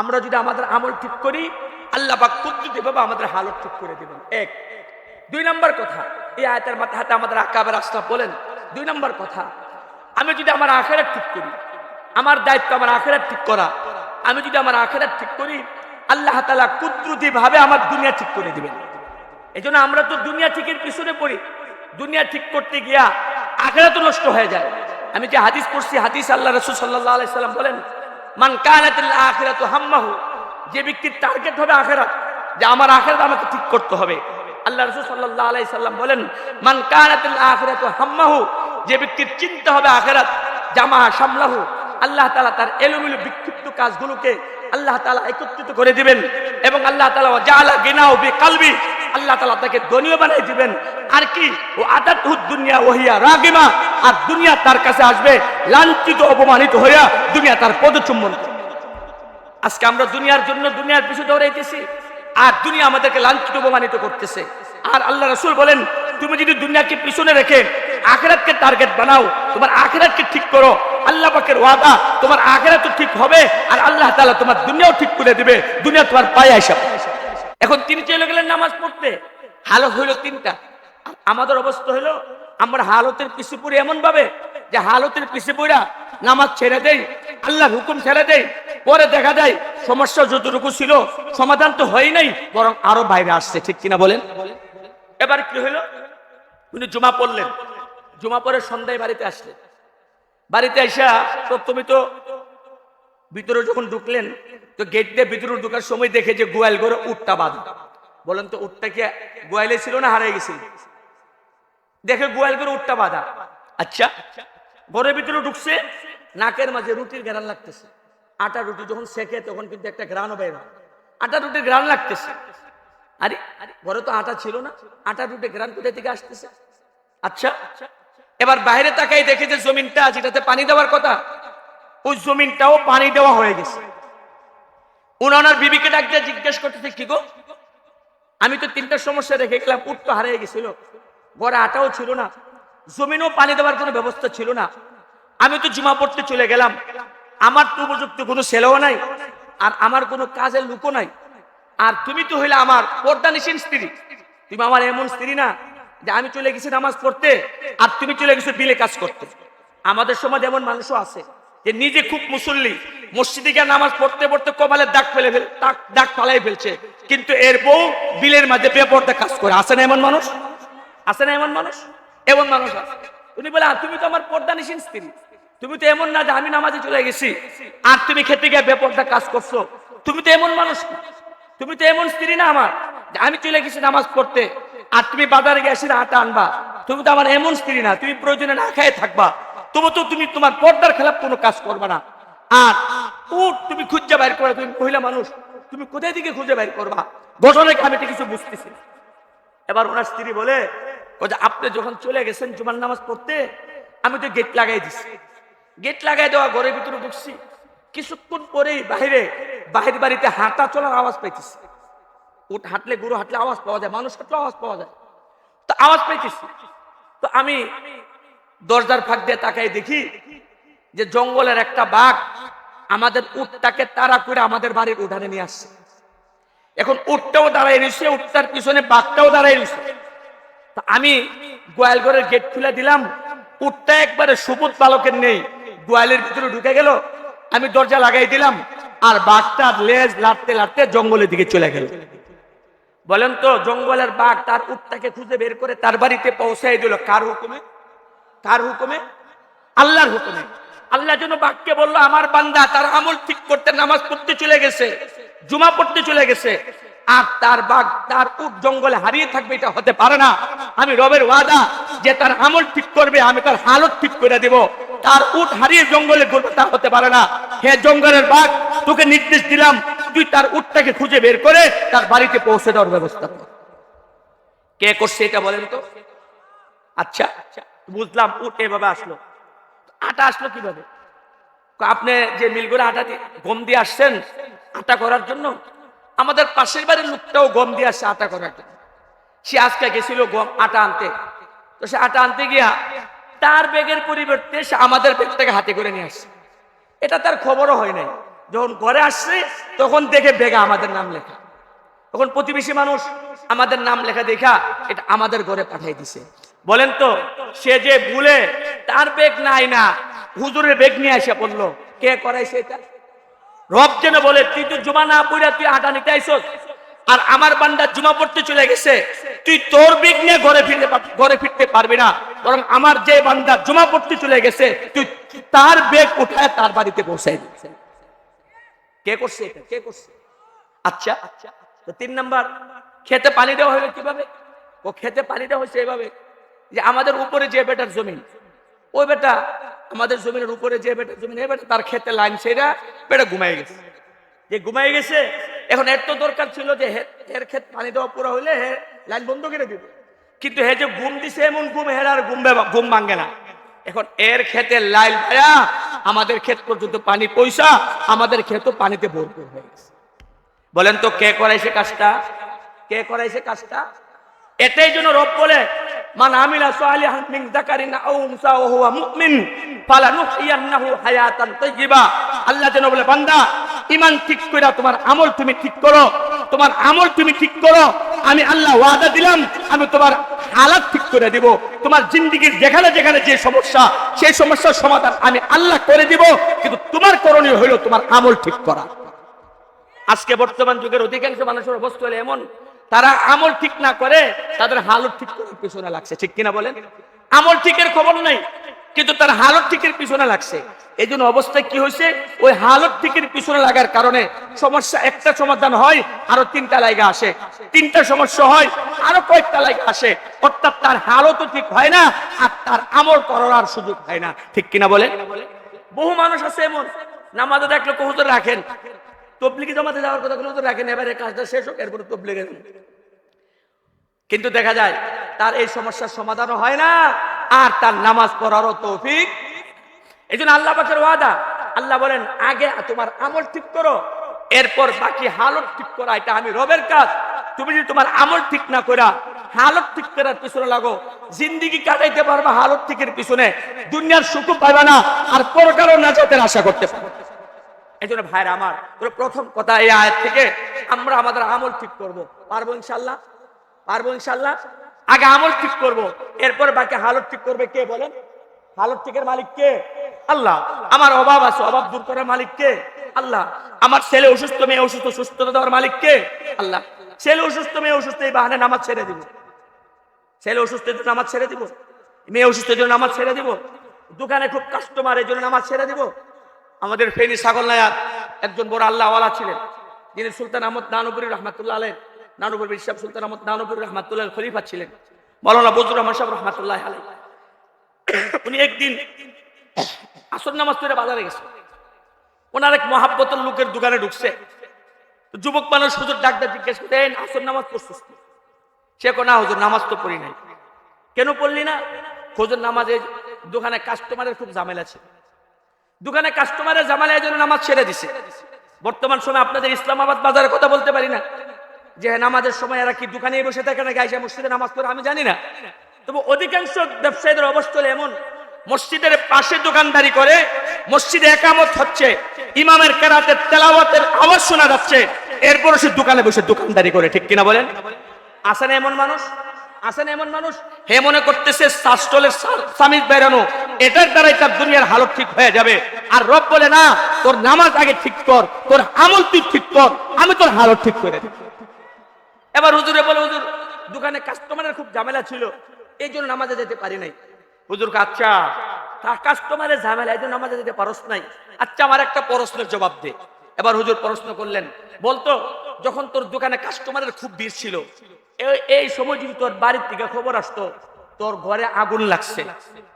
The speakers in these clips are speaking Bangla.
আমরা যদি আমাদের আমল ঠিক করি, আল্লাহ পাক কুদরতিভাবে আমাদের হালত ঠিক করে দিবেন। এক। দুই নম্বর কথা, এই আয়াতের মাথাতে আমাদের আকাবের আশরাফ বলেন, দুই নম্বর কথা, আমি যদি আমার আখিরাত ঠিক করি, আমার দায়িত্ব আমার আখিরাত ঠিক করা, আমি যদি আমার আখিরাত ঠিক করি, আল্লাহ তাআলা কুদরতিভাবে আমার দুনিয়া ঠিক করে দিবেন। এজন্য আমরা তো দুনিয়া ঠিকের পিছনে পড়ি, দুনিয়া ঠিক করতে গিয়া আখিরাত নষ্ট হয়ে যায়। আমি যে হাদিস পড়ছি, হাদিস আল্লাহ রাসূল সাল্লাল্লাহু আলাইহি সাল্লাম বলেন, মান কানাতিল আখিরাতু হাম্মাহু, যে ব্যক্তির টার্গেট হবে আখিরাত, যে আমার আখিরাত আমাকে ঠিক করতে হবে, আল্লাহ রাসূল সাল্লাল্লাহু আলাইহি সাল্লাম বলেন, মান কানাতিল আখিরাতু হাম্মাহু, যে ব্যক্তির চিন্তা হবে আখিরাত, জামা সামলাহু, আল্লাহ তাআলা তার এলোমেলো বিক্ষিপ্ত কাজগুলোকে আল্লাহ তাআলা একত্রিত করে দিবেন, এবং আল্লাহ তাআলা জাআলা গিনাউ বিকলবি, আল্লাহ তাআলা তাকে ধনী বানাই দিবেন। আর কি, ও আতাতুদ দুনিয়া ওহিয়া রাগিমা, আর দুনিয়া তার কাছে আসবে লাঞ্ছিত অপমানিত হইয়া, দুনিয়া তার পদচুম্বন করবে। আজকে আমরা দুনিয়ার জন্য দুনিয়ার পিছু দৌড়াইতেছি, আর দুনিয়া আমাদেরকে লাঞ্ছিত অপমানিত করতেছে। আর আল্লাহ রাসূল বলেন, তুমি যদি দুনিয়াকে পিছনে রেখে আখিরাতকে টার্গেট বানাও, তোমার আখিরাতকে ঠিক করো, আল্লাহ পাকের ওয়াদা তোমার আখিরাতও ঠিক হবে, আর আল্লাহ তাআলা তোমার দুনিয়াও ঠিক করে দিবে, দুনিয়া তোমার পায়ে আইসা। এখন তিনি চলে গেলেন নামাজ পড়তে, হালত হইল তিনটা। আমাদের অবস্থা হইল, আমরা হালতের পিছু পড়ি এমন ভাবে যে হালতের পিছু পড়া নামাজ ছেড়ে দেই, আল্লাহর হুকুম ছেড়ে দেই, পরে দেখা যায় সমস্যা যতটুকু ছিল সমাধান তো হয় নাই, বরং আরো বাইরে আসছে। ঠিক কিনা বলেন? এবার কি হইল, উনি জুমা পড়লেন, জুমা পরে সন্ধ্যায় বাড়িতে আসলেন, বাড়িতে আইসা প্রথমে তো ভিতরে যখন ঢুকলেন, তো গেট দিয়ে ভিতরে ঢুকার সময় দেখে যে গোয়াল ঘরে উটটা বাঁধা। বলেন তো, উটটা কি গোয়ালে ছিল না হারিয়ে গেছিল? দেখে গোয়াল ঘরে উটটা বাঁধা। আচ্ছা, ঘরের ভিতরে ঢুকছে, নাকের মাঝে রুটির ঘ্রাণ লাগতেছে। আটা রুটি যখন সেকে তখন কিন্তু একটা ঘ্রাণও বের হয়, আটা রুটির ঘ্রাণ লাগতেছে। আরে ঘরে তো আটা ছিল না, আটা রুটির ঘ্রাণ কোথা থেকে আসতেছে? আচ্ছা, এবার বাইরে তাকাই দেখে যে জমিনটা যেটাতে পানি দেওয়ার কথা, ওই জমিনটাও পানি দেওয়া হয়ে গেছে। উনার বিবিকে ডাক দিয়ে জিজ্ঞেস করতেছে, কি গো, আমি তো তিনটা সমস্যা রেখে গেলাম, উট তো হারিয়ে গেছিল, ঘরে আটাও ছিল না, জমিনও পানি দেওয়ার কোনো ব্যবস্থা ছিল না, আমি তো জুমা পড়তে চলে গেলাম, আমার তো উপযুক্ত কোনো ছেলেও নাই, আর আমার কোনো কাজের লোকও নাই, আর তুমি তো হইলে আমার পর্দানিসীন স্ত্রী, তুমি আমার এমন স্ত্রী না যে আমি চলে গেছি নামাজ পড়তে আর তুমি চলে গেছো বিলে কাজ করতে। আমাদের সমাজে এমন মানুষও আছে যে নিজে খুব মুসল্লি, মসজিদে গিয়ে নামাজ পড়তে পড়তে কপালের দাগ ফালাই ফেলছে, কিন্তু এর বউ বিলের মাঝে বেপরদা কাজ করে। আছে না এমন মানুষ? আছে না এমন মানুষ? এমন মানুষ আছে। উনি বলে, তুমি তো আমার পর্দানিসীন স্ত্রী, তুমি তো এমন না যে আমি নামাজে চলে গেছি আর তুমি খেতে গিয়ে বেপরদা কাজ করছো, তুমি তো এমন মানুষ না, তুমি তো এমন স্ত্রী না আমার যে আমি চলে গেছি নামাজ পড়তে আর তুমি বাজারে গেছি আটা আনবা, তুমি তো আমার এমন স্ত্রী না, তুমি প্রয়োজনে না খেয়ে থাকবা, তবু তো তুমি তোমার পর্দার খেলাফ কোনো কাজ করবে না। আর উট তুমি খুঁজে বাইর করবা, তুমি মহিলা মানুষ, তুমি কোথায় থেকে খুঁজে বাইর করবা? ঘটনা আমি কিছু বুঝতেছি। এবার ওনার স্ত্রী বলে, আপনি যখন চলে গেছেন জুমার নামাজ পড়তে, আমি তো গেট লাগাই দিছি, গেট লাগাই দেওয়া, ঘরের ভিতরে ঢুকছি, কিছুক্ষণ পরেই বাহির বাড়িতে হাঁটা চলার আওয়াজ পাইতেছি। উট হাঁটলে, গরু হাঁটলে আওয়াজ পাওয়া যায়, মানুষ হাঁটলে আওয়াজ পাওয়া যায়, তো আওয়াজ পাইতেছি। তো আমি দরজার ফাঁক দিয়ে তাকাই দেখি যে জঙ্গলের একটা বাঘ আমাদের উটটাকে তাড়া করে আমাদের বাড়ির উঠানে নিয়ে আসছে। এখন উটটাও দাঁড়ায় রয়েছে, উটটার পিছনে বাঘটাও দাঁড়ায় রয়েছে। তো আমি গোয়াল ঘরের গেট খুলে দিলাম, উটটা একবারে সুপুত বালকের নেই, গোয়ালের ভিতরে ঢুকে গেল, আমি দরজা লাগাই দিলাম, আর বাঘটা লেজ লাড়তে লাড়তে জঙ্গলের দিকে চলে গেল। বলেন তো, জঙ্গলের বাঘ তার উটটাকে খুঁজে বের করে তার বাড়িতে পৌঁছাই দিল কার হুকুমে? কার হুকুমে? আল্লাহর হুকুমে। আল্লাহ যেন বাঘকে বললো, আমার বান্দা তার আমল ঠিক করতে নামাজ পড়তে চলে গেছে, জুমা পড়তে চলে গেছে, আর তার বাঘ তার উট জঙ্গলে হারিয়ে থাকবে, এটা হতে পারে না। আমি রবের ওয়াদা যে তার আমল ঠিক করবে, আমি তার হালত ঠিক করে দেব, তার উট হারিয়ে জঙ্গলে ঘুরবে, তা হতে পারে না। হে জঙ্গলের বাঘ, তোকে নির্দেশ দিলাম, তুই তার উটটাকে খুঁজে বের করে তার বাড়িতে পৌঁছে দেওয়ার ব্যবস্থা কর। কে করছে এটা বলেন তো? আচ্ছা, বুঝলাম, উট এভাবে আসলো, আটা আসলো কিভাবে? আপনি যে মিল করে আটা গম দিয়ে আসছেন আটা করার জন্য, আমাদের পাশের বাড়ির লোকটাও গম দিয়ে আসছে আটা করার জন্য। সে আজকে গেছিল গম আটা আনতে, তো সে আটা আনতে গিয়া তার ব্যাগের পরিবর্তে সে আমাদের ব্যাগটাকে হাতে করে নিয়ে আসছে। এটা তার খবরও হয় নাই যখন ঘরে আসছে তখন দেখে বেগা আমাদের নাম লেখা। তখন প্রতিবেশী মানুষ আমাদের নাম লেখা দেখা এটা আমাদের ঘরে পাঠিয়ে দিছে। বলেন তো সে যে ভুলে তার বেগ নাই না, হুজুরের বেগ নিয়ে এসে পড়লো, কে করাইছে এটা? রব যেন বলে তুই তো জুমা না পড়া তুই আটা নিতে আইছস, আর আমার বান্দা জুমা পড়তে চলে গেছে, তুই তোর বেগ নিয়ে ঘরে ফিরতে পারবি না, বরং আমার যে বান্দা জুমা পড়তে চলে গেছে তুই তার বেগ উঠায় তার বাড়িতে পৌঁছাই দিচ্ছে। কে করছে এটা? কে করছে? আচ্ছা তো 3 নাম্বার, খেতে পানি দেওয়া হলো কিভাবে? ও খেতে পানি দেওয়া হয়েছে এভাবে যে আমাদের উপরে যে বেটার জমিন, ওই বেটা আমাদের জমিনের উপরে যে বেটার জমিন, এই বেটা তার খেতে লাইন সেটা বেটা ঘুমাই গেছে। যে ঘুমাই গেছে এখন এর তো দরকার ছিল যে এর ক্ষেত পানি দেওয়া পুরো হইলে হে লাইন বন্ধ করে দিবে, কিন্তু হে যে ঘুম দিছে এমন ঘুম হের আর ঘুম ভাঙে না। এখন এর খেতে লাইন ভাইয়া আমাদের ক্ষেত পর্যন্ত পানি পয়সা, আমাদের ক্ষেত পানিতে ভরপুর হয়ে গেছে। বলেন তো কে করাইছে কাজটা? কে করাইছে কাজটা? এটাই জন্য রব বলে মান আমিলা সালিহান মিন যাকারিন আও উনসা ওয়া হুয়া মুমিন ফালানুহইয়ান্নাহু হায়াতান তাইয়্যিবা। আল্লাহ যেন বলে বান্দা ঈমান ঠিক কইরা তোমার আমল তুমি ঠিক করো, তোমার আমল তুমি ঠিক করো, আমি আল্লাহ ওয়াদা দিলাম আমি তোমার হালাত ঠিক করে দিব। তোমার জিন্দেগীর যেখানে যেখানে যে সমস্যা সেই সমস্যার সমাধান আমি আল্লাহ করে দিব, কিন্তু তোমার করণীয় হলো তোমার আমল ঠিক করা। আজকে বর্তমান যুগের অধিকাংশ মানুষের অবস্থা হলো এমন, তারা আমল ঠিক না করে তাদের হালত ঠিক করার পিছনে লাগছে। ঠিক কিনা বলেন? আমল ঠিকের খবর নাই, কিন্তু তার হালত ঠিকের পিছনে লাগছে। এই জন্য অবস্থায় কি হয়েছে, ওই হালত ঠিকের পিছনে লাগার কারণে সমস্যা একটা সমাধান হয় আরো 3টা লাগা আসে, 3টা সমস্যা হয় আরো কয়েকটা লাগা আসে, অর্থাৎ তার হালতও ঠিক হয় না আর তার আমল করার সুযোগ হয় না। ঠিক কিনা বলেন? বহু মানুষ আছে এমন, নামাজে দেখলে হুজুর রাখেন, তবলিগি জমাতে যাওয়ার কথা হুজুর রাখেন, এবারে কাজটা শেষ হোক এরপরে তবলিগে, কিন্তু দেখা যায় তার এই সমস্যার সমাধানও হয় না আর তার নামাজ পড়ারও তৌফিক। এই জন্য আল্লাহ পাকের ওয়াদা, আল্লাহ বলেন আগে তোমার আমল ঠিক করো, এরপর বাকি হালত ঠিক করা এটা আমি রবের কাজ। তুমি যদি তোমার আমল ঠিক না করা হালত ঠিক করার পিছনে লাগো, জিন্দেগি কাটাইতে পারবা হালত ঠিকের পিছনে, দুনিয়ার সুখ পাইবা না আর পরকালের নাজাতের আশা করতে পারবে। এই জন্য ভাইরা আমার, প্রথম কথা এই আয়াত থেকে আমরা আমাদের আমল ঠিক করবো। পারবো ইনশাল্লাহ? পারবো ইনশাল্লাহ? আগে আমল ঠিক করব, এরপর বাকি হালত ঠিক করবে কে বলেন? হালত ঠিকের মালিক কে? আল্লাহ। আমার অভাব আছে, অভাব দূর করার মালিক কে? আল্লাহ। আমার ছেলে অসুস্থ, মেয়ে অসুস্থ, সুস্থতা দেওয়ার মালিক কে? আল্লাহ। ছেলে অসুস্থ, মেয়ে অসুস্থ, এই বাহানে নামাজ ছেড়ে দিব। ছেলে অসুস্থ এর জন্য নামাজ ছেড়ে দিব, মেয়ে অসুস্থ এর জন্য নামাজ ছেড়ে দিব, দোকানে খুব কাস্টমার এর জন্য নামাজ ছেড়ে দিব। আমাদের ফেনী ছাগলনাইয়ার একজন বড় আল্লাহওয়ালা ছিলেন, যিনি সুলতান আহমদ নানুপুরি রহমাতুল্লাহ আলাইহ, নানুপুর বিশাব সুলতান আহমদ নানুপুরি রহমাতুল্লাহ খলিফা ছিলেন, মাওলানা বজরুর রহমান সাহেব রহমাতুল্লাহ আলাইহ। উনি একদিন আসর নামাজ পড়ে বাজারে গেছে, ওনার এক মহাব্বতের লোকের দোকানে ঢুকছে। যুবক মানুষ হুজুর ডাকতে জিজ্ঞেস করেন আসর নামাজ পড়ছিস? সে কোনা হুজুর নামাজ তো পড়ি নাই। কেন পড়লি না? হুজুর নামাজে দোকানে কাস্টমারের খুব ঝামেলা ছিল, দোকানে কাস্টমারের ঝামেলার জন্য নামাজ ছেড়ে দিছে। বর্তমান সময় আপনাদের ইসলামাবাদ বাজারের কথা বলতে পারি না যে নামাজের সময় এরা কি দোকানে বসে থাকে না গাইসা মসজিদে নামাজ পড়ে, আমি জানি না। তবে অধিকাংশ ব্যবসায়ীদের অবস্থা এমন, মসজিদের পাশে দোকানদারি করে, মসজিদে একামত হচ্ছে, ইমামের কেরাতের তেলাওয়াতের আওয়াজ শোনা যাচ্ছে, এরপর সে দোকানে বসে দোকানদারি করে। ঠিক কিনা বলেন? আসে না এমন মানুষ? আসে না এমন মানুষ? হে মনে করতেছে শাস্ত্রের সামিজ বেরানো এটার দ্বারাই তার দুনিয়ার হালত ঠিক হয়ে যাবে। আর রব বলে না, তোর নামাজ আগে ঠিক কর, তোর আমল তুই ঠিক কর, আমি তোর হালত ঠিক করে দেব। এবার হুজুরে বলে হুজুর দোকানে কাস্টমারের খুব ঝামেলা ছিল, এই জন্য নামাজে যেতে পারি নাই। হুজুর আচ্ছা কাস্টমারের ঝামেলা এই জন্য নামাজে যেতে পারস নাই, আচ্ছা আমার একটা প্রশ্নের জবাব দে। এবার হুজুর প্রশ্ন করলেন, বলতো যখন তোর দোকানে কাস্টমারের খুব ভিড় ছিল, এই সময় যদি তোর বাড়ির থেকে খবর আসতো তোর ঘরে আগুন লাগছে,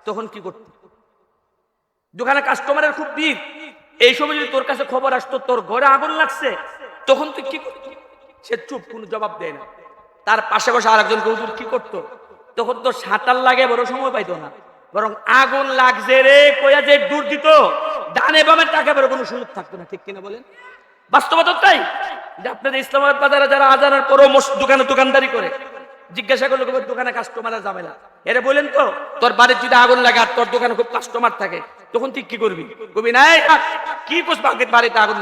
তখন কি করতি? দোকানে কাস্টমারের খুব ভিড়, এই সময় যদি তোর কাছে খবর আসতো তোর ঘরে আগুন লাগছে, তখন তুই কি করতি? সে চুপ, কোনো জবাব দেয় না। তার পাশে বসে আরেকজন হুজুর কি করতো? তখন তো সাঁতার লাগে বড় সময় পাইতো না, বরং আগুন লাগছে রে কইয়া যে দূর দিত, ডানে বামে টাকা বেরো কোনো সুযোগ থাকতো না। ঠিক কিনা বলেন? বাস্তবতা তাই যে আপনাদের ইসলামাবাদ বাজারে যারা আজানের পরও দোকানে দোকানদারি করে, জিজ্ঞাসা করলো দোকানে কাস্টমারের ঝামেলা, এরা বলেন তো তোর বাড়ির যদি আগুন লাগে আর তোর দোকানে খুব কাস্টমার থাকে, তখন তুই কি করবি? কবি নাই কি কি বুঝবো বাড়িতে আগুন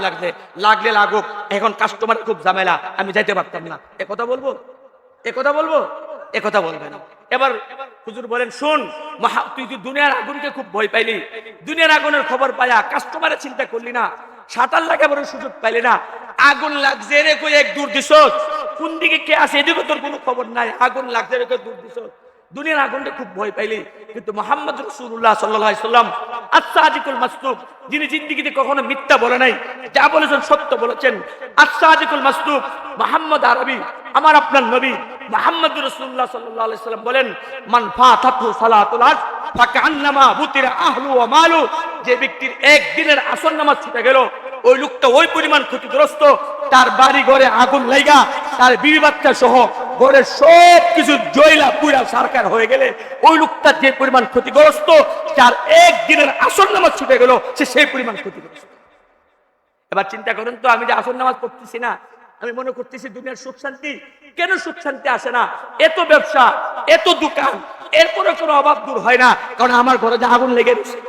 লাগলে লাগুক, এখন কাস্টমার খুব ঝামেলা, আমি যাইতে পারতাম না, এ কথা বলবো? এ কথা বলবো? এ কথা বলবে না। এবার হুজুর বলেন, শুন, তুই তুই দুনিয়ার আগুনকে খুব ভয় পাইলি, দুনিয়ার আগুনের খবর পায়া কাস্টমারের চিন্তা করলি না, শাটার লাগাবার সুযোগ পাইলি না, আগুন লাগছে রে কই এক দূর দিস, কোন দিকে কে আছে এদিকে তোর কোনো খবর নাই, আগুন লাগছে রে কই দূর দিস, দুনিয়ার আগুনটা খুব ভয় পাইলি। কিন্তু মুহাম্মদ রাসূলুল্লাহ সাল্লাল্লাহু আলাইহি সাল্লাম আস-সাদিকুল মাসদুক, যিনি জিন্দেগিতে কখনো মিথ্যা বলে নাই, যা বলেছেন সত্য বলেছেন, আস-সাদিকুল মাসদুক মুহাম্মদ আরবি, আমার আপনার নবী মুহাম্মদ রাসূলুল্লাহ সাল্লাল্লাহু আলাইহি সাল্লাম বলেন, মান ফাতাতহু সালাতুল আসর ফাকান্নামা বুতিরা আহলু ওয়া মালু, যে ব্যক্তির একদিনের আসর নামাজ ছুটে গেল, ওই লোকটা ওই পরিমাণ ক্ষতিগ্রস্ত, তার বাড়ি ঘরে আগুন লাগা তার বিবি বাচ্চা সহ ঘরের সব কিছু জয়লা পুরা সরকার হয়ে গেলে ওই লোকটা যে পরিমাণ ক্ষতিগ্রস্ত, যার একদিনের আসর নামাজ ছুটে গেল সে সেই পরিমাণ ক্ষতিগ্রস্ত। এবার চিন্তা করেন তো, আমি যে আসর নামাজ পড়তেছি না, আমি মনে করতেছি দুনিয়ার সুখ শান্তি, কেন সুখ শান্তি আসে না? এত ব্যবসা, এত দোকান, এরপরে কোনো অভাব দূর হয় না, কারণ আমার ঘরে যে আগুন লেগে রয়েছে,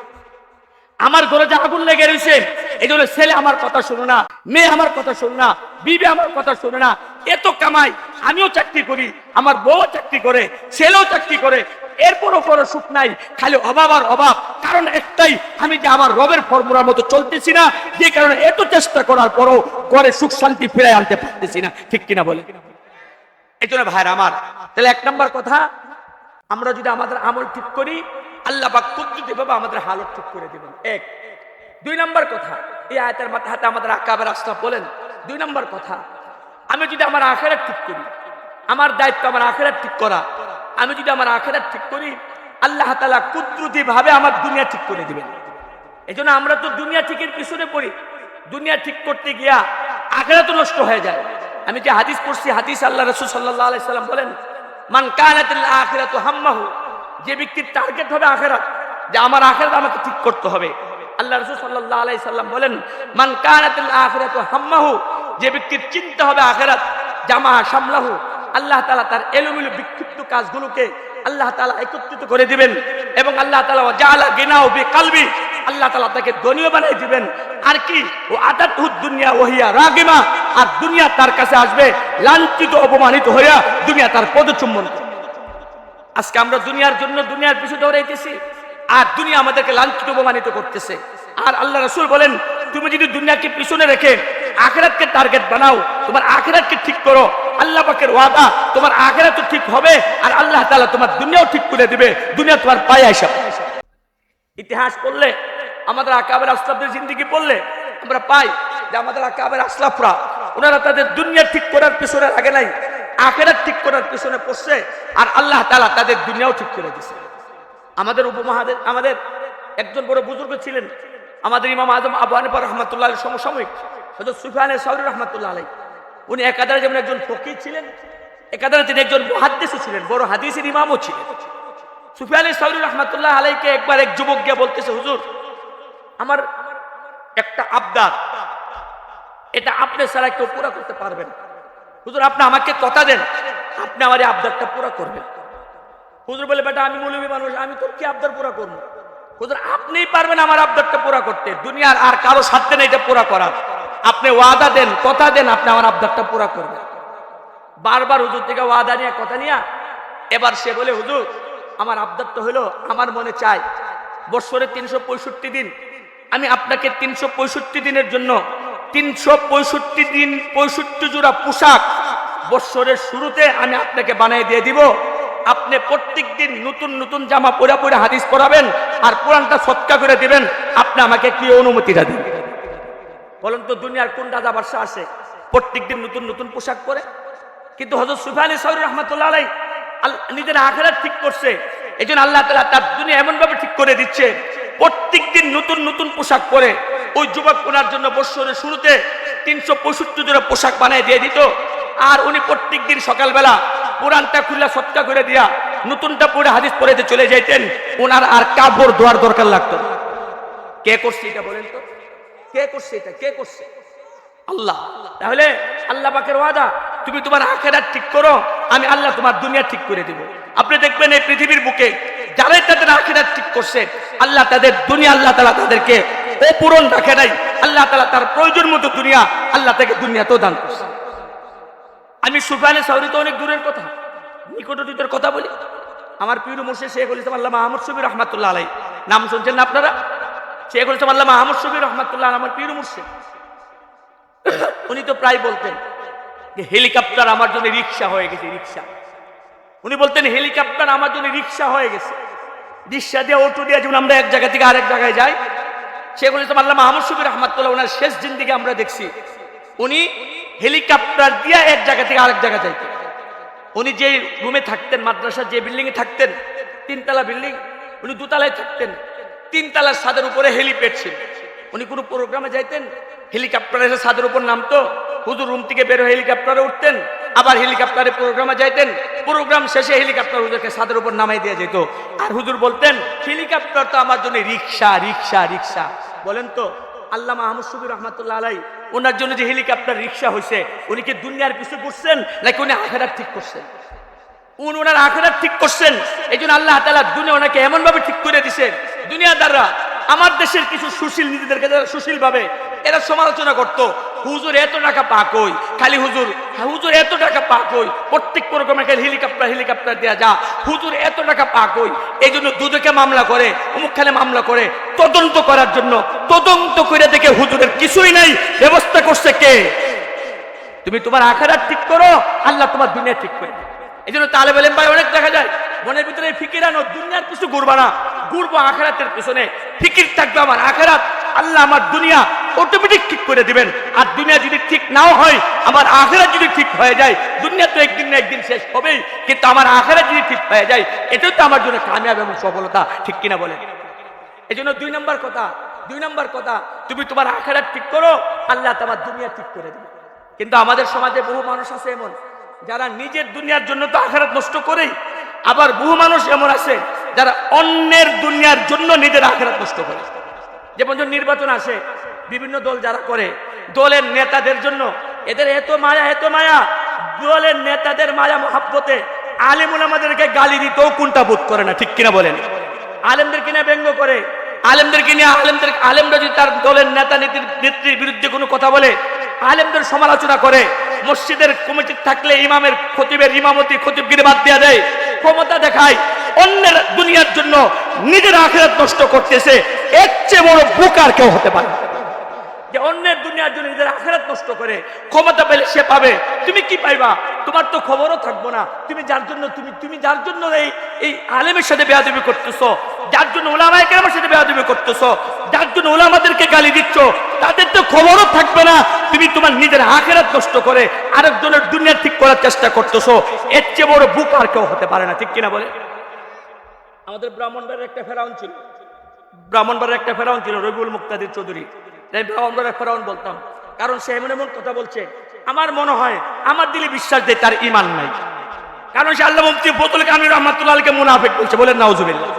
আমার ঘরে যে আগুন লেগে রয়েছে, এই জন্য ছেলে আমার কথা শুনে না, মেয়ে আমার কথা শুনে না, বিবি আমার কথা শুনে না, এত কামাই, আমিও চাকরি করি, আমার বউ চাকরি করে, ছেলেও চাকরি করে, এরপরও কোনো সুখ নাই, খালি অভাব আর অভাব। কারণ একটাই, আমি যে আমার রবের ফর্মুলার মতো চলতেছি না, যে কারণে এত চেষ্টা করার পরও ঘরে সুখ শান্তি ফিরে আনতে পারতেছি না। ঠিক কিনা বলে? এই জন্য ভাইরা আমার, তাহলে এক নম্বর কথা, আমরা যদি আমাদের আমল ঠিক করি, আল্লাহ পাক কুদরতি ভাবে আমাদের হালত ঠিক করে দিবেন। এক। দুই নম্বর কথা, এই আয়াতের মাথাতে আমাদের আকাবের আশরাফ বলেন, দুই নম্বর কথা, আমি যদি আমার আখিরাত ঠিক করি, আমার দায়িত্ব আমার আখিরাত ঠিক করা, আমি যদি আমার আখিরাত ঠিক করি, আল্লাহ তাআলা কুদরতি ভাবে আমার দুনিয়া ঠিক করে দিবেন। এই জন্য আমরা তো দুনিয়া ঠিকের পিছনে পড়ি, দুনিয়া ঠিক করতে গিয়া আখিরাত নষ্ট হয়ে যায়। আমি যে হাদিস পড়ছি, হাদিস আল্লাহ রাসূল সাল্লাল্লাহু আলাইহি সাল্লাম বলেন, মান কানাতিল আখিরাতু হাম্মাহু, যে ব্যক্তির টার্গেট হবে আখিরাত, যে আমার আখিরাত আমাকে ঠিক করতে হবে, আল্লাহ রাসূল সাল্লাল্লাহু আলাইহি সাল্লাম বলেন, মান কানাতিল আখিরাতু হাম্মাহু, যে ব্যক্তির চিন্তা হবে আখিরাত, জামা সামলাহু, আল্লাহ তাআলা তার এলোমেলো বিক্ষিপ্ত কাজগুলোকে আল্লাহ তাআলা একত্রিত করে দিবেন, এবং আল্লাহ তাআলা জাআলা গিনাউ বিকলবি, আল্লাহ তাআলা তাকে ধনী বানাই দিবেন। আর কি, ও আতাতুদ দুনিয়া ওহিয়া রাগিমা, আর দুনিয়া তার কাছে আসবে লাঞ্ছিত অপমানিত হইয়া, দুনিয়া তার পদচুম্বন করবে। আজকে আমরা দুনিয়ার জন্য দুনিয়ার পিছু দৌড়াইতেছি, আর দুনিয়া আমাদেরকে লাঞ্ছিত অপমানিত করতেছে। আর আল্লাহ রাসূল বলেন, তুমি যদি দুনিয়াকে পিছনে রেখে আখিরাতকে টার্গেট বানাও, তোমার আখিরাতকে ঠিক করো, আল্লাহ পাকের ওয়াদা, তোমার আখিরাতও ঠিক হবে, আর আল্লাহ তাআলা তোমার দুনিয়াও ঠিক করে দিবে, দুনিয়া তোমার পায়ে আইসা। ইতিহাস পড়লে, আমাদের আকাবের আসলাফদের জিন্দেগি পড়লে আমরা পাই যে আমাদের আকাবের আসলাফরা, ওনারা তাদের দুনিয়া ঠিক করার পিছনে লাগে নাই, আখিরাত ঠিক করার পিছনে পড়ছে, আর আল্লাহ তাআলা তাদের দুনিয়াও ঠিক করে দিয়েছে। আমাদের উপমহাদেশ, আমাদের একজন বড় বুজুর্গ ছিলেন, আমাদের ইমাম আজম আবু হানিফা রাহমাতুল্লাহ আলাইহি সমসাময়িক হযরত সুফিয়ান আস-সাউরি রাহমাতুল্লাহ আলাইহি, উনি একাধারে যেমন একজন ফকিহ ছিলেন, একাধারে তিনি একজন মুহাদ্দিসও ছিলেন, বড় হাদিসের ইমামও ছিলেন। সুফিয়ান আস-সাউরি রাহমাতুল্লাহ আলাইহিকে একবার এক যুবক গিয়ে বলতেছে, হুজুর, আমার একটা আবদার, এটা আপনি ছাড়া কেউ পুরা করতে পারবেন। হুজুর, আপনি আমাকে কথা দেন, আপনি আমার এই আবদারটা পুরা করবেন। হুজুর বলে, বেটা আমি মৌলবী মানুষ, আমি তোর কি আবদার পুরা করবো? হুজুর, আপনিই পারবেন আমার আবদারটা পুরা করতে, দুনিয়ার আর কারো সাধ্যে নেই এটা পুরা করার। আপনি ওয়াদা দেন, কথা দেন, আপনি আমার আবদারটা পুরা করবেন। বারবার হুজুর থেকে ওয়াদা নিয়ে কথা নিয়ে এবার সে বলে, হুজুর, আমার আবদারটা হলো, আমার মনে চাই বছরে 365 দিন আমি আপনাকে 365 দিনের জন্য 365 দিন 65 জোড়া পোশাক বছরের শুরুতে আমি আপনাকে বানিয়ে দিয়ে দিব। আপনি প্রত্যেক দিন নতুন নতুন জামা পরে পরে হাদিস পড়াবেন, আর কোরআনটা সদকা করে দিবেন। আপনি আমাকে কি অনুমতিটা দিন? বলেন তো, দুনিয়ার কোন রাজা বাদশা আছে প্রত্যেক দিন নতুন নতুন পোশাক পরে? কিন্তু হযরত সুফিয়ান আস-সাউরি রাহমাতুল্লাহ আলাইহি নিজের আখিরাত ঠিক করছে, এইজন্য আল্লাহ তাআলা তার দুনিয়া এমন ভাবে ঠিক করে দিচ্ছে, প্রত্যেক দিন নতুন নতুন পোশাক পরে ওই যুবক ওনার জন্য বছরের শুরুতে 365 জোড়া পোশাক বানিয়ে দিয়ে দিত। আর উনি প্রত্যেক দিন সকালবেলা কোরআনটা খুলে সদকা করে দিয়া নতুনটা পড়ে হাদিস পড়াইতে চলে যাইতেন। ওনার আর কাপড় ধোয়ার দরকার লাগতো না। কে করছে এটা বলেন তো? কে করছে এটা? কে করছে? আল্লাহ। তাহলে আল্লাহ পাকের ওয়াদা, তুমি তোমার আখিরাত ঠিক করো, আমি আল্লাহ তোমার দুনিয়া ঠিক করে দিব। আপনি দেখবেন এই পৃথিবীর বুকে যারাই তাদের আখিরাত ঠিক করছে, আল্লাহ তাদের দুনিয়া, আল্লাহ তাআলা তাদেরকে অপূরণ রাখে নাই। আল্লাহ তাআলা তার প্রয়োজন মতো দুনিয়া আল্লাহ তাকে দুনিয়াতেও দান করছে। আমি সুফিয়ানে সাউরি তো অনেক দূরের কথা, নিকট অতীতের কথা বলি। আমার পীর মুর্শিদ শেখুল ইসলাম আল্লামা আহমদ শফি রহমাতুল্লাহ আলাইহি, নাম শুনছেন না আপনারা? শেখুল ইসলাম আল্লামা আহমদ শফি রহমাতুল্লাহ আমার পীর মুর্শিদ। উনি তো প্রায় বলতেন যে হেলিকপ্টার আমার জন্য রিক্সা হয়ে গেছে, রিক্সা। উনি বলতেন হেলিকপ্টার আমার জন্য রিক্সা হয়ে গেছে। রিক্সা দিয়ে, অটো দিয়ে যেমন আমরা এক জায়গা থেকে আরেক জায়গায় যাই, শেখুল ইসলাম আল্লামা আহমদ শফি রহমাতুল্লাহ ওনার শেষ জিন্দেগি আমরা দেখছি উনি হেলিকপ্টার দিয়ে এক জায়গা থেকে আরেক জায়গায় যাইতেন। উনি যে রুমে থাকতেন, মাদ্রাসার যে বিল্ডিং এ থাকতেন, 3 তলা বিল্ডিং, উনি 2 তলায় থাকতেন। 3 তলার ছাদের উপরে হেলিপ্যাড ছিল। উনি কোনো প্রোগ্রামে যাইতেন, হেলিকপ্টারে এসে ছাদের উপর নামতো, হুজুর রুম থেকে বের হয়ে হেলিকপ্টারে উঠতেন, আবার হেলিকপ্টারে প্রোগ্রামে যাইতেন। প্রোগ্রাম শেষে হেলিকপ্টার হুজুরকে ছাদের উপর নামাই দিয়ে যেত। আর হুজুর বলতেন হেলিকপ্টার তো আমার জন্য রিক্সা, রিক্সা, রিক্সা। বলেন তো আল্লামা আহমদ শফি রহমাতুল্লাহ আলাইহি ওনার জন্য যে হেলিকপ্টার রিক্সা হয়েছে, উনি কি দুনিয়ার পিছু করছেন নাকি উনি আখিরাত ঠিক করছেন? উনি ওনার আখিরাত ঠিক করছেন। এই জন্য আল্লাহ তাআলা দুনিয়া ওনাকে এমন ভাবে ঠিক করে দিয়েছেন। দুনিয়াদাররা, আমার দেশের কিছু সুশীল, নিজেদেরকে যারা সুশীল ভাবে, এরা সমালোচনা করতো, হুজুর এত টাকা পাক হই, খালি হুজুর, হুজুর এত টাকা পাক হই, প্রত্যেক প্রোগ্রামে খালি হেলিকপ্টার হেলিকপ্টার দেয়া যা, হুজুর এত টাকা পাক হই। এই জন্য দুদকে মামলা করে, অমুক খালে মামলা করে, তদন্ত করার জন্য। তদন্ত করে দেখে হুজুরের কিছুই নাই, ব্যবস্থা করছে কে? তুমি তোমার আখিরাত ঠিক করো, আল্লাহ তোমার দুনিয়া ঠিক করে। এই জন্য তালেব ইলম ভাই অনেক দেখা যায় মনের ভিতরে ফিকির আনো, দুনিয়ার কিছু ঘুরবা না, ঘুরবো আখিরাতের পিছনে। ফিকির থাকবে আমার আখিরাত, আল্লাহ আমার দুনিয়া অটোমেটিক ঠিক করে দিবেন। আর দুনিয়া যদি ঠিক নাও হয়, আমার আখিরাত যদি ঠিক হয়ে যায়, দুনিয়া তো একদিন না একদিন শেষ হবেই, কিন্তু আমার আখিরাত যদি ঠিক হয়ে যায়, এটাই তো আমার জন্য কামিয়াব এবং সফলতা, ঠিক কিনা বলেন? এই জন্য 2 নম্বর কথা, তুমি তোমার আখিরাত ঠিক করো, আল্লাহ তোমার দুনিয়া ঠিক করে দিবে। কিন্তু আমাদের সমাজে বহু মানুষ আছে এমন, যারা নিজের দুনিয়ার জন্য তো আখিরাত নষ্ট করেই, আবার বহু মানুষ এমন আছে যারা অন্যের দুনিয়ার জন্য নিজের আখিরাত নষ্ট করে। যেমন যখন নির্বাচন আসে, বিভিন্ন দল যারা করে, দলের নেতাদের জন্য এদের এত মায়া, এত মায়া, দলের নেতাদের মায়া মহাব্বতে আলেম ওলামাদেরকে গালি দিতেও কোনটা বোধ করে না, ঠিক কিনা বলেন? আলেমদেরকে নিয়ে ব্যঙ্গ করে, আলেমদেরকে নিয়ে আলেমরা যদি তার দলের নেতা নেত্রীর বিরুদ্ধে কোনো কথা বলে, আলেমদের সমালোচনা করে, মসজিদের কমিটি থাকলে ইমামের খতিবের ইমামতি খতিবগিরি বাদ দেওয়া যায়, ক্ষমতা দেখায়, অন্যের দুনিয়ার জন্য নিজের আখিরাত নষ্ট করতেছে। এর চেয়ে বড় বোকা আর কেউ হতে পারে না, যে অন্যের দুনিয়ার জন্য নিজের আখিরাত নষ্ট করে। ক্ষমতা পেলে সে পাবে, তুমি কি পাইবা? তোমার তো খবরও থাকবো না। তুমি যার জন্য এই আলেমের সাথে বেয়াদবি করতেছো, যার জন্য উলামায়ে কেরামের সাথে বেয়াদবি করতেছো, যার জন্য উলামাদেরকে গালি দিচ্ছ, তাদের তো খবরও থাকবে না। তুমি তোমার নিজের আখিরাত নষ্ট করে আরেকজনের দুনিয়া ঠিক করার চেষ্টা করতেছো। এর চেয়ে বড় বোকা আর কেউ হতে পারে না, ঠিক কিনা বলে? আমাদের ব্রাহ্মণবাড়ির একটা ফেরাউন ছিল, রবিউল মুক্তাদির চৌধুরী। ব্রাহ্মণবাড়ির ফেরাউন বলতাম, কারণ সে এমন এমন কথা বলছে, আমার মনে হয়, আমার দিলে বিশ্বাস দেয় তার ঈমান নাই। কারণ সে আল্লামা মুফতি ফজলুল কামিল রাহমাতুল্লাহ আলাইহিকে মুনাফিক বলছে, বলেন নাউজুবিল্লাহ।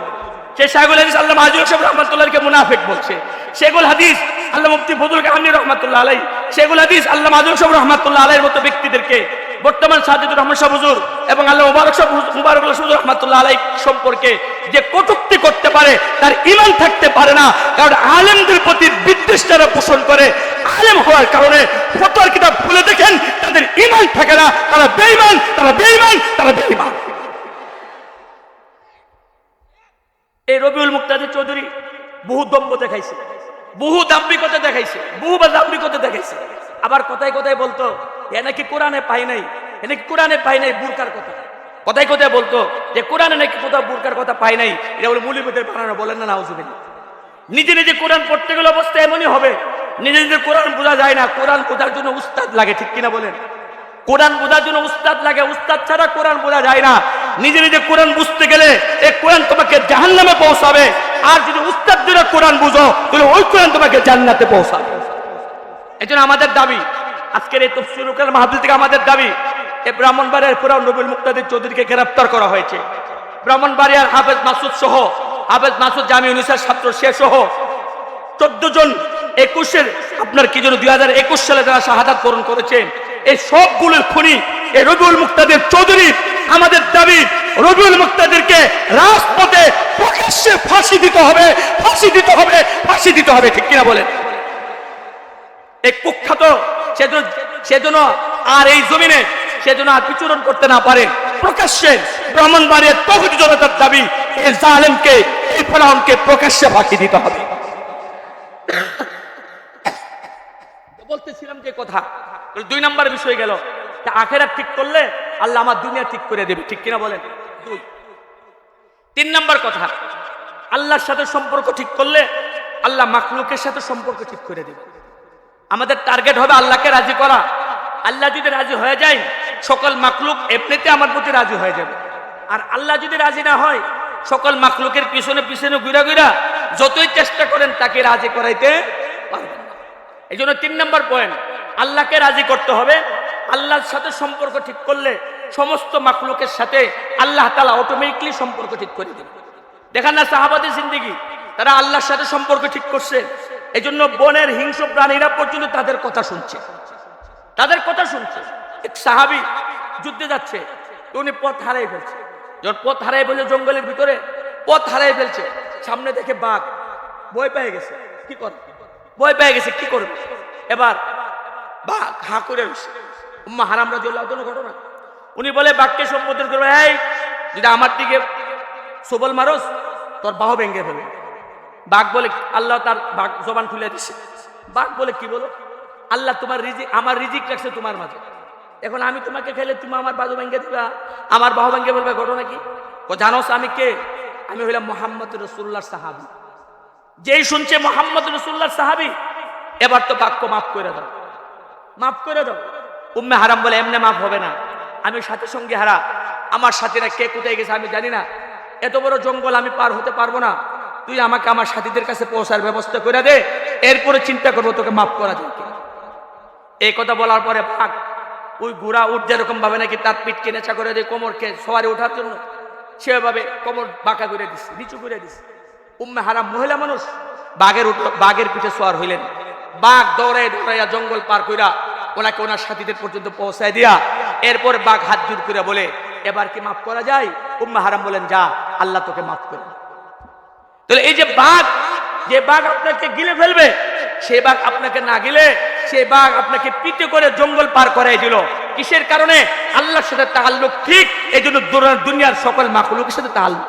সে শায়খুল হাদিস আল্লামা আজিজুল সাহেব রাহমাতুল্লাহ আলাইহিকে মুনাফিক বলছে। শেখুল হাদিস আল্লামা মুফতি ফজলুল কামিল রাহমাতুল্লাহ আলাইহি, শেখুল হাদিস আল্লামা আজিজুল সাহেব রাহমাতুল্লাহ আলাইহির মতো ব্যক্তিদেরকে, বর্তমান সাজিদুর রহমান শাহ হুজুর এবং আল্লাহ মুবারকুল্লাহ হুজুর রাহমাতুল্লাহ আলাইহি সম্পর্কে যে কটূক্তি করতে পারে, তার ঈমান থাকতে পারে না। কারণ আলেমদের প্রতি বিদ্বেষ যারা পোষণ করে, আলেম হওয়ার কারণে ফতোয়ার কিতাব খুলে দেখেন, তাদের ঈমান থাকে না, তারা বেঈমান। এই রবিউল মুক্তাদির চৌধুরী বহু দম্ভ দেখাইছে, বহু দাম্ভিকতা দেখাইছে, আবার কথায় কথায় বলতো এ নাকি কোরআনে পাই নাই, বুরকার কথা কথায় কথায় বলতো যে কোরআনে নাকি কোথাও বুরকার কথা পাই নাই। এটা বলে মুলিমদের বানানো, বলেন না নাউজুবিল্লাহ। নিজে নিজে কোরআন পড়তে গেলে অবস্থা এমনই হবে, নিজে কোরআন বোঝা যায় না, কোরআন বোঝার জন্য উস্তাদ লাগে, ঠিক কিনা বলেন? কোরআন বোঝার জন্য উস্তাদ লাগে, উস্তাদ ছাড়া কোরআন বোঝা যায় না। নিজে কোরআন বুঝতে গেলে এই কোরআন তোমাকে জাহান্নামে পৌঁছাবে, আর যদি উস্তাদ দিয়ে কোরআন বুঝো তাহলে ওই কোরআন তোমাকে জান্নাতে পৌঁছাবে। এজন্য আমাদের দাবি, আজকের এই তাফসীরুল কালাম মাহফিল থেকে আমাদের দাবি, এই ব্রাহ্মণবাড়িয়ার ফেরাউন রবিউল মুক্তাদির চৌধুরীকে গ্রেফতার করা হয়েছে। ব্রাহ্মণবাড়িয়ার হাফেজ মাসুদ সহ, হাফেজ মাসুদ জামিউন নিসার ছাত্র সে সহ 14 জন 2021 সালে যারা শাহাদাত বরণ করেছেন, এই সবগুলোর খুনি এই রবিউল মুক্তাদির চৌধুরী। আমাদের দাবি রবিউল মুক্তাদিরকে রাজপথে প্রকাশ্যে ফাঁসি দিতে হবে, ফাঁসি দিতে হবে, ফাঁসি দিতে হবে, ঠিক কিনা বলেন? এই কুখ্যাত সেজন্য আর এই জমিনে সেজন্য আর বিচরণ করতে না পারে। প্রকাশ্যে ব্রাহ্মণবাড়িয়ার তৌহিদি জনতার দাবি, এই জালেমকে, এই ফেরাউনকে প্রকাশ্যে ফাঁসি দিতে হবে। বলতেছিলাম যে কথা, 2 নম্বর বিষয় গেল, আখেরাত ঠিক করলে আল্লাহ আমার দুনিয়া ঠিক করে দেবে, ঠিক কিনা বলেন? 3 নম্বর কথা, আল্লাহর সাথে সম্পর্ক ঠিক করলে আল্লাহ মাখলুকের সাথে সম্পর্ক ঠিক করে দেবে। আমাদের টার্গেট হবে আল্লাহকে রাজি করা। আল্লাহ যদি রাজি হয়ে যায়, সকল মাখলুক এমনিতে আমার প্রতি রাজি হয়ে যাবে। আর আল্লাহ যদি রাজি না হয়, সকল মাখলুকের পিছনে পিছনে ঘুরা ঘুরা যতই চেষ্টা করেন তাকে রাজি করাইতে পারবেন না। এই জন্য 3 নম্বর পয়েন্ট, আল্লাহকে রাজি করতে হবে। আল্লাহর সাথে সম্পর্ক ঠিক করলে সমস্ত মাখলুকের সাথে আল্লাহ তাআলা অটোমেটিকলি সম্পর্ক ঠিক করে দেবে। দেখেন না সাহাবাদের জিন্দেগি, তারা আল্লাহর সাথে সম্পর্ক ঠিক করছে। এই জন্য বনের হিংস্র প্রাণীরা পর্যন্ত তাদের কথা শুনছে, তাদের কথা শুনছে। এক সাহাবী যুদ্ধে যাচ্ছে, উনি পথ হারিয়ে ফেলছে। যখন পথ হারিয়ে ফেলছে, জঙ্গলের ভিতরে পথ হারিয়ে ফেলছে, সামনে দেখে বাঘ, ভয় পেয়ে গেছে। কি করবে? ভয় পেয়ে গেছে, কি করবে? এবার বাঘ হা করে রয়েছে। উম্মে হারাম রাদিয়াল্লাহু তাআলা ঘটনা, উনি বলে বাঘকে সম্বোধন করবে, এই যদি আমার দিকে সবল মারস তোর বাহু ভেঙে ফেলবে। বাঘ বলে, আল্লাহ তার বাঘ জবান খুলে দিছে। বাঘ বলে, কি বলো? আল্লাহ তোমার রিজিক, আমার রিজিক রাখছে তোমার মাঝে, এখন আমি তোমাকে খেলে তুমি আমার বাহু ভেঙে দিবা, আমার বাহু ভেঙে বলবে, ঘটনা কি? ও জানোস আমি কে? আমি হইলাম মুহাম্মদ রাসূলুল্লাহর সাহাবী। যেই শুনছে মুহাম্মদ রাসূলুল্লাহর সাহাবী, এবার তো বাঘকে মাফ করে দাও, মাফ করে দাও। উম্মে হারাম বলে, এমনি মাফ হবে না, আমি সাথে সঙ্গে হারা, আমার সাথীরা কে কোথায় গেছে আমি জানি না, এত বড় জঙ্গল আমি পার হতে পারবো না, তুই আমাকে আমার সাথীদের কাছে পৌঁছার ব্যবস্থা করে দে, এরপরে চিন্তা করবো তোকে মাফ করা যায় কিনা। এই কথা বলার পরে বাঘ ওই ঘোড়া উঠ যেরকম ভাবে নাকি তার পিঠকে নেচা করে দেয় কোমরকে সওয়ারি ওঠার জন্য, সেভাবে কোমর বাঁকা করে দিচ্ছে, নিচু করে দিচ্ছে। উম্মে হারাম মহিলা মানুষ বাঘের পিঠে সওয়ার হইলেন। বাঘ দৌড়ায় দৌড়াইয়া জঙ্গল পার কইরা ওনাকে ওনার সাথীদের পর্যন্ত পৌঁছায় দিয়া, এরপর বাঘ হাত জোড় করে বলে, এবার কি মাফ করা যায়? উম্মে হারাম বলেন, যা, আল্লাহ তোকে মাফ করে। তাহলে এই যে বাঘ, যে বাঘ আপনাকে গিলে ফেলবে, সেই বাঘ আপনাকে না গিলে সেই বাঘ আপনাকে পিটে করে জঙ্গল পার করাই দিল। কিসের কারণে? আল্লাহর সাথে তাআল্লুক ঠিক, এই জন্য দুনিয়ার সকল মাখলুকের সাথে তাআল্লুক।